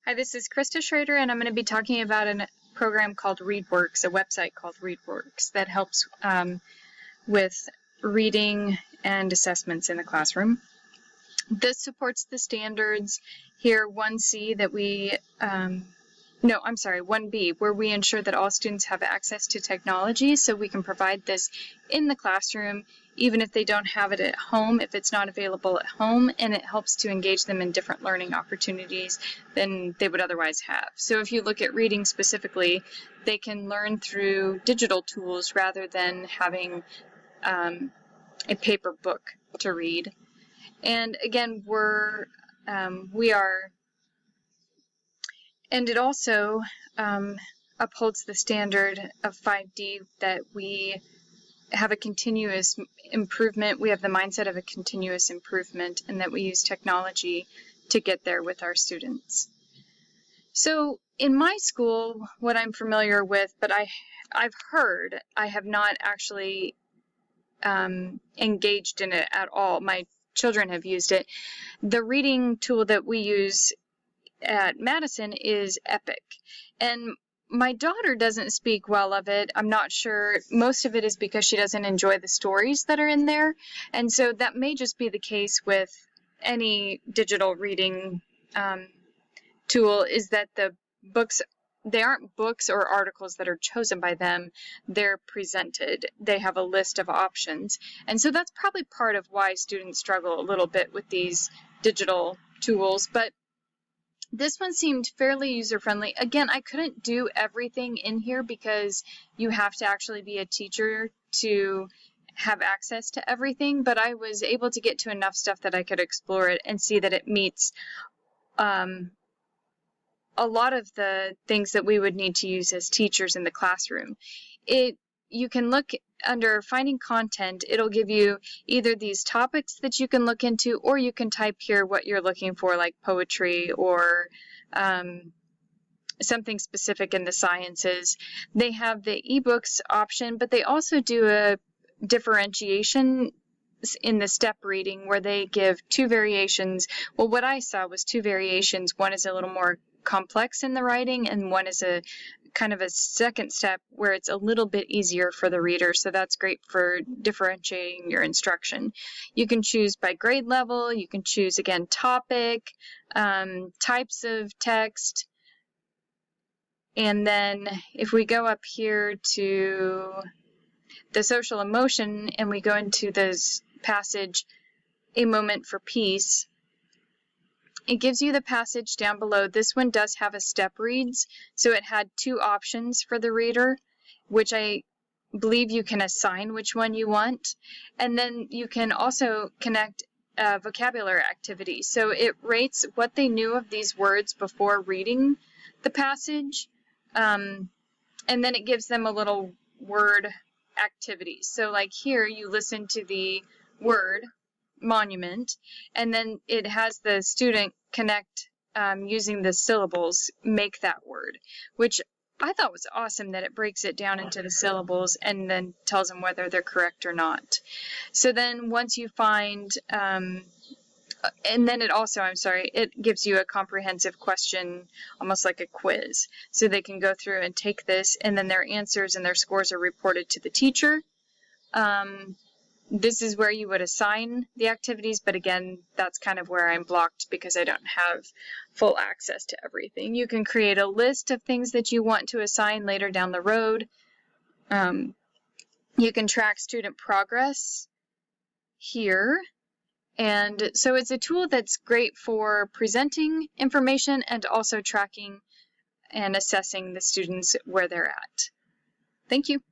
Hi, this is Krista Schrader, and I'm going to be talking about a program called ReadWorks, a website called ReadWorks that helps with reading and assessments in the classroom. This supports the standards here, 1C, that 1B, where we ensure that all students have access to technology so we can provide this in the classroom, even if they don't have it at home, if it's not available at home, and it helps to engage them in different learning opportunities than they would otherwise have. So if you look at reading specifically, they can learn through digital tools rather than having a paper book to read. And again, and it also upholds the standard of 5D that we have a continuous improvement. We have the mindset of a continuous improvement, and that we use technology to get there with our students. So in my school, what I'm familiar with, but I've heard, I have not actually engaged in it at all. My children have used it. The reading tool that we use at Madison is Epic, and my daughter doesn't speak well of it. I'm not sure. Most of it is because she doesn't enjoy the stories that are in there, and so that may just be the case with any digital reading tool, is that the books, they aren't books or articles that are chosen by them. They're presented. They have a list of options, and so that's probably part of why students struggle a little bit with these digital tools. But this one seemed fairly user-friendly. Again, I couldn't do everything in here because you have to actually be a teacher to have access to everything, but I was able to get to enough stuff that I could explore it and see that it meets a lot of the things that we would need to use as teachers in the classroom. You can look under finding content. It'll give you either these topics that you can look into, or you can type here what you're looking for, like poetry or something specific in the sciences. They have the ebooks option, but they also do a differentiation in the step reading where they give two variations. Well, what I saw was two variations. One is a little more complex in the writing, and one is a kind of a second step where it's a little bit easier for the reader. So that's great for differentiating your instruction. You can choose by grade level. You can choose, again, topic, types of text. And then if we go up here to the social emotion and we go into this passage, A Moment for Peace, it gives you the passage down below. This one does have a step reads, so it had two options for the reader, which I believe you can assign which one you want. And then you can also connect vocabulary activities. So it rates what they knew of these words before reading the passage, and then it gives them a little word activity. So like here, you listen to the word monument, and then it has the student connect using the syllables, make that word, which I thought was awesome, that it breaks it down into the syllables and then tells them whether they're correct or not. So then once you find, and then it also, it gives you a comprehensive question, almost like a quiz, so they can go through and take this, and then their answers and their scores are reported to the teacher. This is where you would assign the activities, but again, that's kind of where I'm blocked because I don't have full access to everything. You can create a list of things that you want to assign later down the road. You can track student progress here. And so it's a tool that's great for presenting information and also tracking and assessing the students where they're at. Thank you.